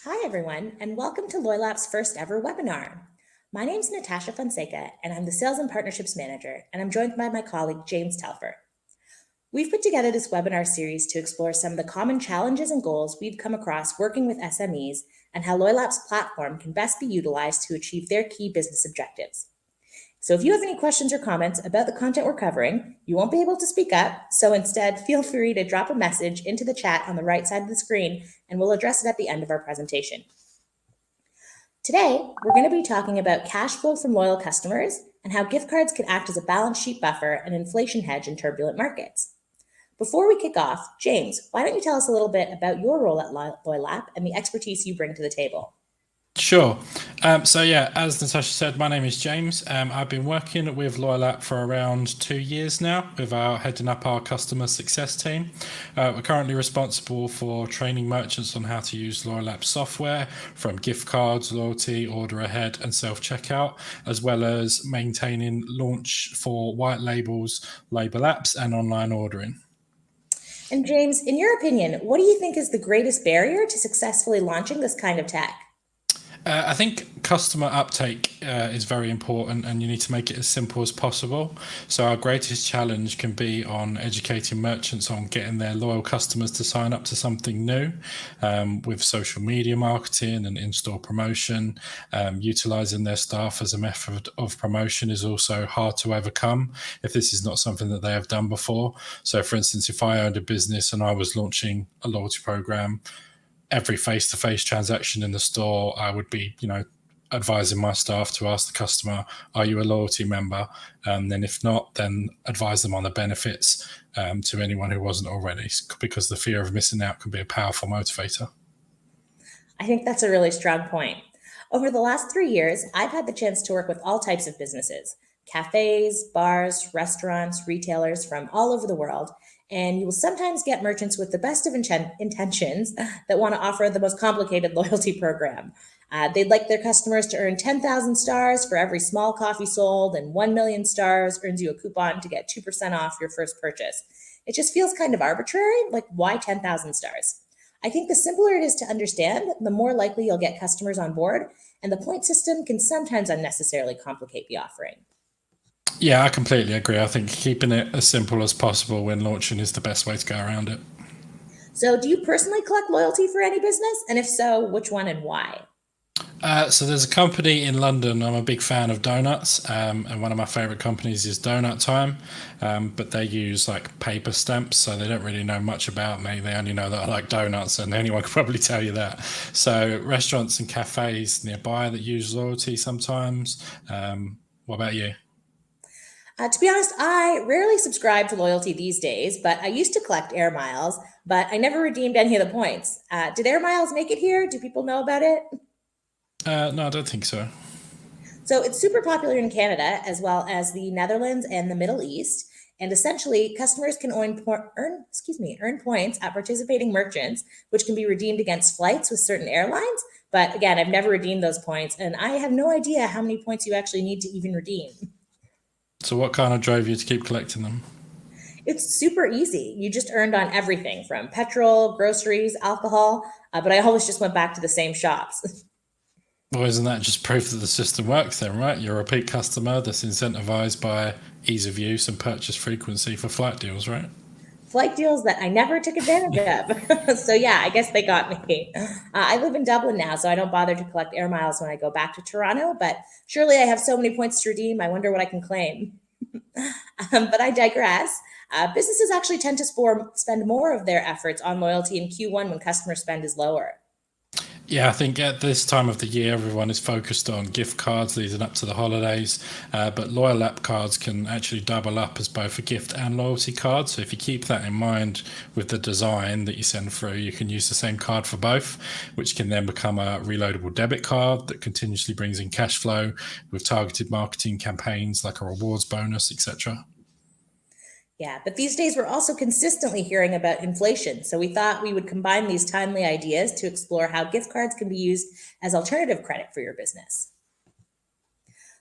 Hi, everyone, and welcome to LoyLab's first ever webinar. My name is Natasha Fonseca, and I'm the Sales and Partnerships Manager, and I'm joined by my colleague, James Telfer. We've put together this webinar series to explore some of the common challenges and goals we've come across working with SMEs and how LoyLab's platform can best be utilized to achieve their key business objectives. So if you have any questions or comments about the content we're covering, you won't be able to speak up. So instead, feel free to drop a message into the chat on the right side of the screen, and we'll address it at the end of our presentation. Today, we're going to be talking about cash flow from loyal customers and how gift cards can act as a balance sheet buffer and inflation hedge in turbulent markets. Before we kick off, James, why don't you tell us a little bit about your role at LoyLab and the expertise you bring to the table? Sure. As Natasha said, my name is James. I've been working with LoyalApp for around 2 years now, heading up our customer success team. We're currently responsible for training merchants on how to use LoyalApp software, from gift cards, loyalty, order ahead, and self-checkout, as well as maintaining launch for white labels, label apps, and online ordering. And James, in your opinion, what do you think is the greatest barrier to successfully launching this kind of tech? I think customer uptake is very important, and you need to make it as simple as possible. So our greatest challenge can be on educating merchants on getting their loyal customers to sign up to something new, with social media marketing and in-store promotion. Utilizing their staff as a method of promotion is also hard to overcome if this is not something that they have done before. So for instance, if I owned a business and I was launching a loyalty program, every face-to-face transaction in the store, I would be, advising my staff to ask the customer, are you a loyalty member? Then if not, then advise them on the benefits to anyone who wasn't already, because the fear of missing out can be a powerful motivator. I think that's a really strong point. Over the last 3 years, I've had the chance to work with all types of businesses: cafes, bars, restaurants, retailers from all over the world. And you will sometimes get merchants with the best of intentions that want to offer the most complicated loyalty program. They'd like their customers to earn 10,000 stars for every small coffee sold, and 1 million stars earns you a coupon to get 2% off your first purchase. It just feels kind of arbitrary. Like, why 10,000 stars? I think the simpler it is to understand, the more likely you'll get customers on board, and the point system can sometimes unnecessarily complicate the offering. Yeah, I completely agree. I think keeping it as simple as possible when launching is the best way to go around it. So, do you personally collect loyalty for any business? And if so, which one and why? So there's a company in London. I'm a big fan of donuts, and one of my favorite companies is Donut Time, but they use like paper stamps, so they don't really know much about me. They only know that I like donuts, and anyone could probably tell you that. So restaurants and cafes nearby that use loyalty sometimes. What about you? To be honest, I rarely subscribe to loyalty these days, but I used to collect air miles, but I never redeemed any of the points. Did air miles make it here? Do people know about it? No, I don't think so. So it's super popular in Canada as well as the Netherlands and the Middle East. And essentially, customers can earn points at participating merchants, which can be redeemed against flights with certain airlines. But again, I've never redeemed those points, and I have no idea how many points you actually need to even redeem. So what kind of drove you to keep collecting them? It's super easy. You just earned on everything from petrol, groceries, alcohol, but I always just went back to the same shops. Well, isn't that just proof that the system works then, right? You're a repeat customer that's incentivized by ease of use and purchase frequency for flight deals, right? Flight deals that I never took advantage of. So yeah, I guess they got me. I live in Dublin now, so I don't bother to collect air miles when I go back to Toronto, but surely I have so many points to redeem. I wonder what I can claim. But I digress. Businesses actually tend to spend more of their efforts on loyalty in Q1 when customer spend is lower. Yeah, I think at this time of the year, everyone is focused on gift cards leading up to the holidays. But loyal app cards can actually double up as both a gift and loyalty card. So if you keep that in mind with the design that you send through, you can use the same card for both, which can then become a reloadable debit card that continuously brings in cash flow with targeted marketing campaigns like a rewards bonus, etc. Yeah, but these days we're also consistently hearing about inflation. So we thought we would combine these timely ideas to explore how gift cards can be used as alternative credit for your business.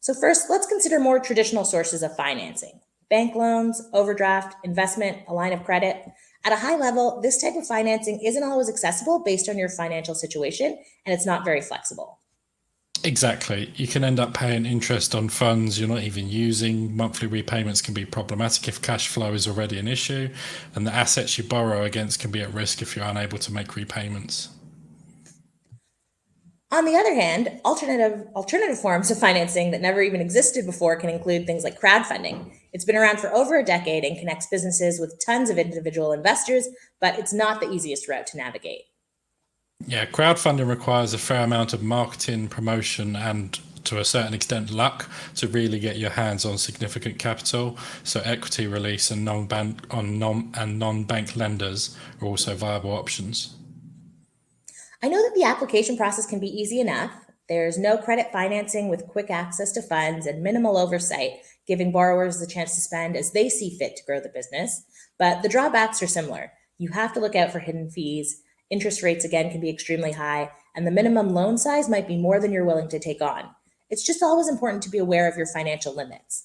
So, first, let's consider more traditional sources of financing: bank loans, overdraft, investment, a line of credit. At a high level, this type of financing isn't always accessible based on your financial situation, and it's not very flexible. Exactly. You can end up paying interest on funds you're not even using. Monthly repayments can be problematic if cash flow is already an issue, and the assets you borrow against can be at risk if you're unable to make repayments. On the other hand, alternative forms of financing that never even existed before can include things like crowdfunding. It's been around for over a decade and connects businesses with tons of individual investors, but it's not the easiest route to navigate. Yeah, crowdfunding requires a fair amount of marketing, promotion, and to a certain extent luck to really get your hands on significant capital. So equity release and non-bank lenders are also viable options. I know that the application process can be easy enough. There's no credit financing with quick access to funds and minimal oversight, giving borrowers the chance to spend as they see fit to grow the business. But the drawbacks are similar. You have to look out for hidden fees. Interest rates, again, can be extremely high, and the minimum loan size might be more than you're willing to take on. It's just always important to be aware of your financial limits.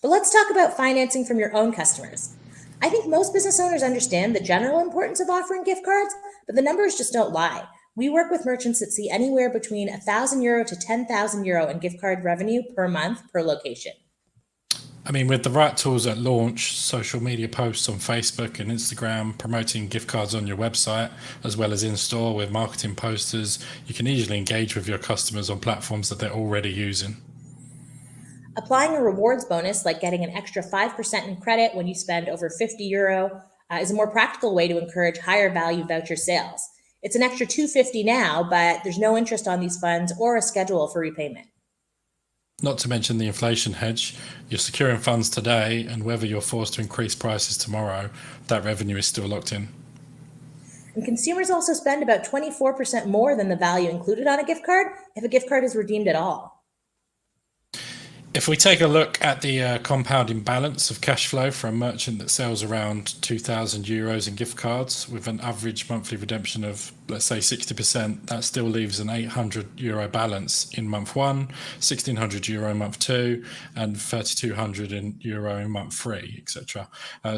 But let's talk about financing from your own customers. I think most business owners understand the general importance of offering gift cards, but the numbers just don't lie. We work with merchants that see anywhere between €1,000 to €10,000 in gift card revenue per month per location. I mean, with the right tools at launch, social media posts on Facebook and Instagram, promoting gift cards on your website, as well as in store with marketing posters, you can easily engage with your customers on platforms that they're already using. Applying a rewards bonus, like getting an extra 5% in credit when you spend over €50, is a more practical way to encourage higher value voucher sales. It's an extra $250 now, but there's no interest on these funds or a schedule for repayment. Not to mention the inflation hedge. You're securing funds today, and whether you're forced to increase prices tomorrow, that revenue is still locked in. And consumers also spend about 24% more than the value included on a gift card if a gift card is redeemed at all. If we take a look at the compounding balance of cash flow for a merchant that sells around €2,000 in gift cards with an average monthly redemption of, let's say, 60%, that still leaves an €800 balance in month one, €1,600 in month two, and €3,200 in month three, etc.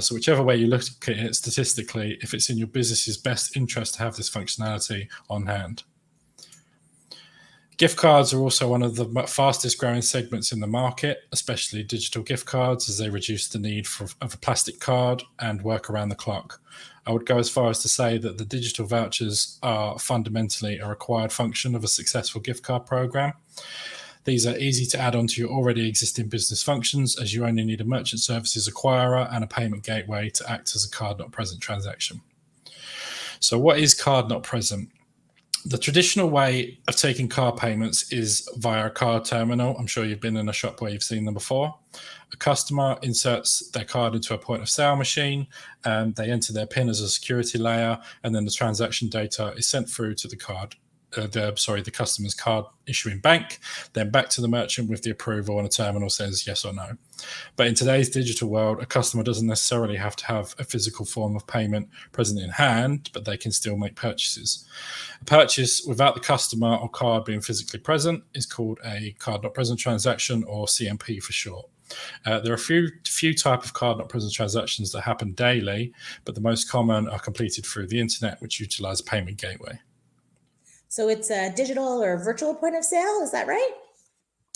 So whichever way you look at it statistically, if it's in your business's best interest to have this functionality on hand. Gift cards are also one of the fastest growing segments in the market, especially digital gift cards, as they reduce the need of a plastic card and work around the clock. I would go as far as to say that the digital vouchers are fundamentally a required function of a successful gift card program. These are easy to add onto your already existing business functions, as you only need a merchant services acquirer and a payment gateway to act as a card not present transaction. So what is card not present? The traditional way of taking card payments is via a card terminal. I'm sure you've been in a shop where you've seen them before. A customer inserts their card into a point of sale machine, and they enter their PIN as a security layer, and then the transaction data is sent through to the customer's card issuing bank, then back to the merchant with the approval, and a terminal says yes or no. But in today's digital world, a customer doesn't necessarily have to have a physical form of payment present in hand, but they can still make purchases. A purchase without the customer or card being physically present is called a card not present transaction, or CNP for short. There are a few type of card not present transactions that happen daily, but the most common are completed through the internet, which utilize a payment gateway. So it's a digital or virtual point of sale, is that right?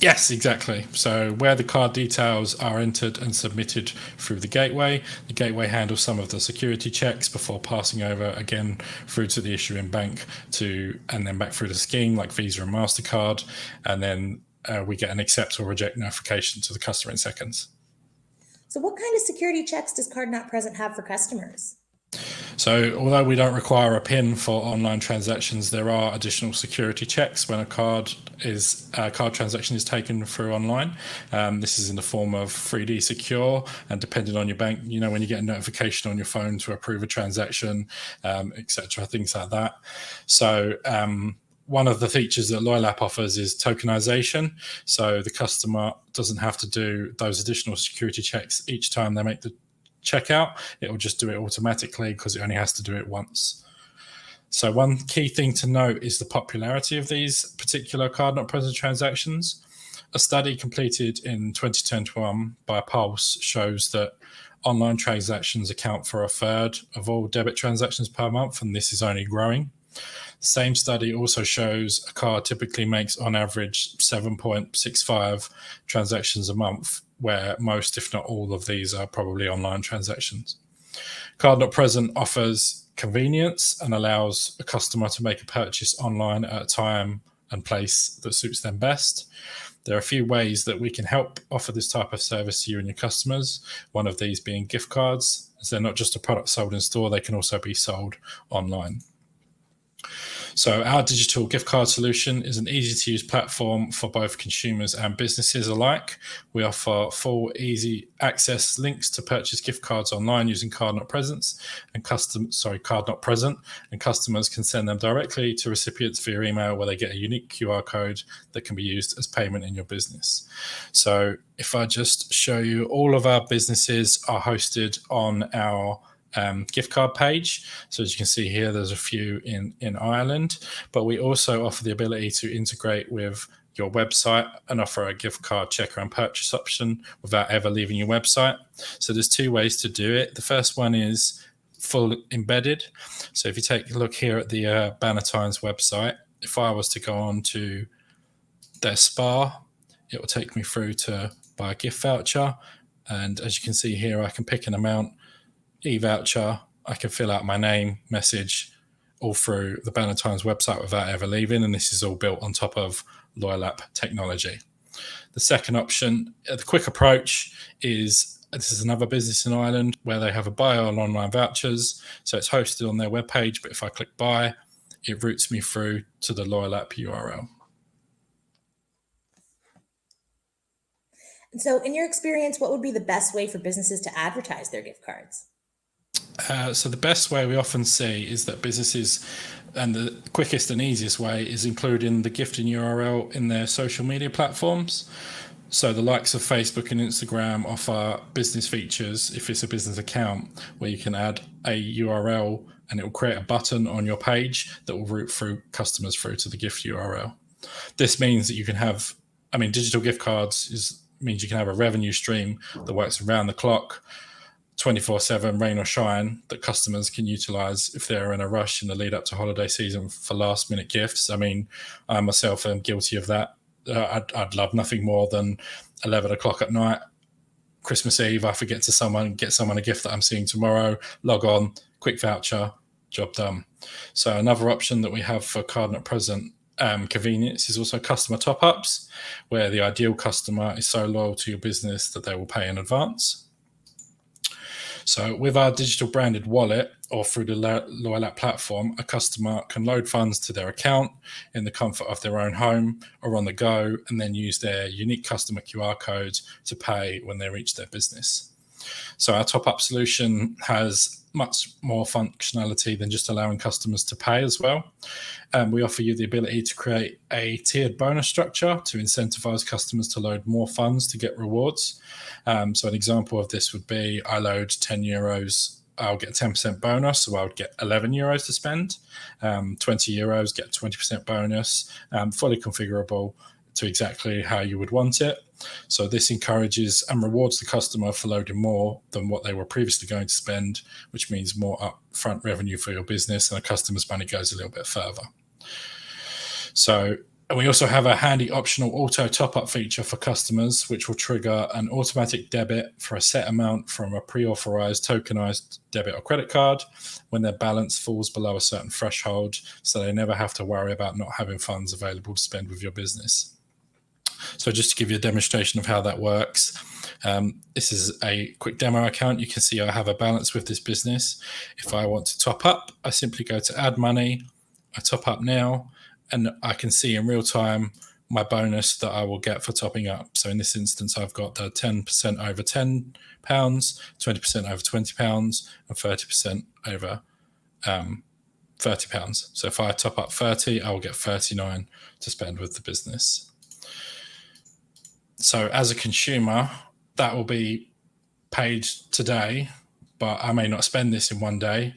Yes, exactly. So where the card details are entered and submitted through the gateway handles some of the security checks before passing over again through to the issuing bank and then back through the scheme like Visa and MasterCard. And then we get an accept or reject notification to the customer in seconds. So what kind of security checks does card not present have for customers? So although we don't require a PIN for online transactions, there are additional security checks when a card transaction is taken through online. This is in the form of 3D secure, and depending on your bank, when you get a notification on your phone to approve a transaction, etc., things like that. So one of the features that LoyalApp offers is tokenization. So the customer doesn't have to do those additional security checks each time they make the checkout. It will just do it automatically because it only has to do it once. So one key thing to note is the popularity of these particular card not present transactions. A study completed in 2021 by Pulse shows that Online transactions account for a third of all debit transactions per month, and this is only growing. The same study also shows a card typically makes on average 7.65 transactions a month, where most, if not all, of these are probably online transactions. Card Not Present offers convenience and allows a customer to make a purchase online at a time and place that suits them best. There are a few ways that we can help offer this type of service to you and your customers. One of these being gift cards, as they're not just a product sold in store, they can also be sold online. So our digital gift card solution is an easy-to-use platform for both consumers and businesses alike. We offer full, easy access links to purchase gift cards online using Card Not Present, and customers can send them directly to recipients via email, where they get a unique QR code that can be used as payment in your business. So if I just show you, all of our businesses are hosted on our gift card page. So as you can see here, there's a few in Ireland, but we also offer the ability to integrate with your website and offer a gift card checker and purchase option without ever leaving your website. So there's two ways to do it. The first one is full embedded. So if you take a look here at the Bannatyne's website, if I was to go on to their spa, it will take me through to buy a gift voucher. And as you can see here, I can pick an amount, e-voucher, I can fill out my name, message, all through the Bannatyne's website without ever leaving, and this is all built on top of Loyal App technology. The second option, the quick approach, is this is another business in Ireland where they have a buy on online vouchers, so it's hosted on their webpage, but if I click buy, it routes me through to the Loyal App URL. And so in your experience, what would be the best way for businesses to advertise their gift cards? So the best way we often see is that businesses, and the quickest and easiest way, is including the gifting URL in their social media platforms. So the likes of Facebook and Instagram offer business features, if it's a business account, where you can add a URL and it will create a button on your page that will route through customers through to the gift URL. This means that you can have, digital gift cards means you can have a revenue stream that works around the clock, 24/7, rain or shine, that customers can utilize if they're in a rush in the lead up to holiday season for last minute gifts. I myself am guilty of that. I'd love nothing more than 11 o'clock at night, Christmas Eve, I forget to get someone a gift that I'm seeing tomorrow, log on, quick voucher, job done. So another option that we have for Card Not Present convenience is also customer top-ups, where the ideal customer is so loyal to your business that they will pay in advance. So with our digital branded wallet or through the Loyal App platform, a customer can load funds to their account in the comfort of their own home or on the go, and then use their unique customer QR code to pay when they reach their business. So our top-up solution has much more functionality than just allowing customers to pay as well. We offer you the ability to create a tiered bonus structure to incentivize customers to load more funds to get rewards. So an example of this would be, I load €10, I'll get a 10% bonus, so I would get €11 to spend. €20, get a 20% bonus, fully configurable to exactly how you would want it. So this encourages and rewards the customer for loading more than what they were previously going to spend, which means more upfront revenue for your business, and a customer's money goes a little bit further. So we also have a handy optional auto top-up feature for customers, which will trigger an automatic debit for a set amount from a pre-authorized tokenized debit or credit card when their balance falls below a certain threshold, so they never have to worry about not having funds available to spend with your business. So just to give you a demonstration of how that works, this is a quick demo account. You can see I have a balance with this business. If I want to top up, I simply go to add money, I top up now, and I can see in real time my bonus that I will get for topping up. So in this instance, I've got the 10% over £10, 20% over £20, and 30% over £30. So if I top up 30, I will get 39 to spend with the business. So as a consumer, that will be paid today, but I may not spend this in one day.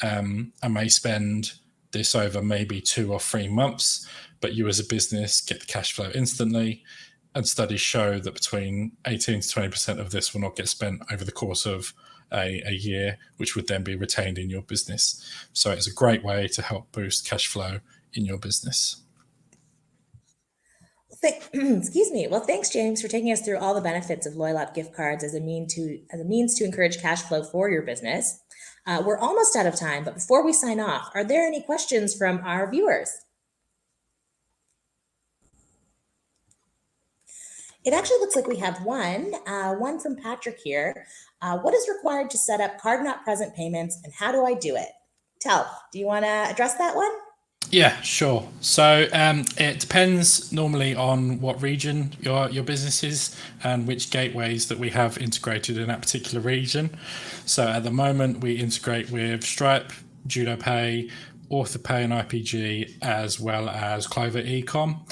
I may spend this over maybe 2 or 3 months, but you as a business get the cash flow instantly. And studies show that between 18 to 20% of this will not get spent over the course of a year, which would then be retained in your business. So it's a great way to help boost cash flow in your business. Excuse me. Well, thanks, James, for taking us through all the benefits of LoyalApp gift cards as a means to encourage cash flow for your business. We're almost out of time, but before we sign off, are there any questions from our viewers? It actually looks like we have one from Patrick here. What is required to set up card not present payments, and how do I do it? Telf, do you want to address that one? Yeah, sure. So it depends normally on what region your business is and which gateways that we have integrated in that particular region. So at the moment, we integrate with Stripe, JudoPay, AuthorPay and IPG, as well as Clover Ecom,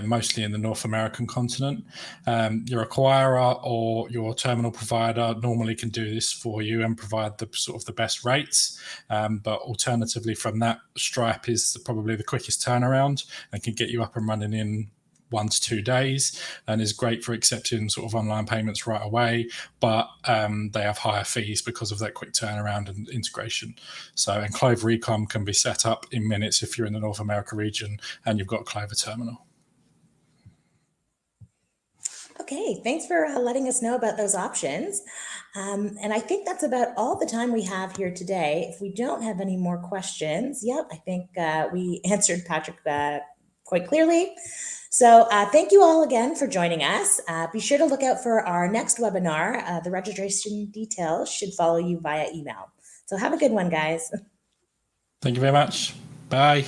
mostly in the North American continent. Your acquirer or your terminal provider normally can do this for you and provide the sort of the best rates. But alternatively from that, Stripe is probably the quickest turnaround and can get you up and running in 1 to 2 days and is great for accepting sort of online payments right away, but they have higher fees because of that quick turnaround and integration. So, and Clover Ecom can be set up in minutes if you're in the North America region and you've got a Clover terminal. Okay, thanks for letting us know about those options. And I think that's about all the time we have here today. If we don't have any more questions, I think we answered Patrick quite clearly. So thank you all again for joining us. Be sure to look out for our next webinar. The registration details should follow you via email. So have a good one, guys. Thank you very much. Bye.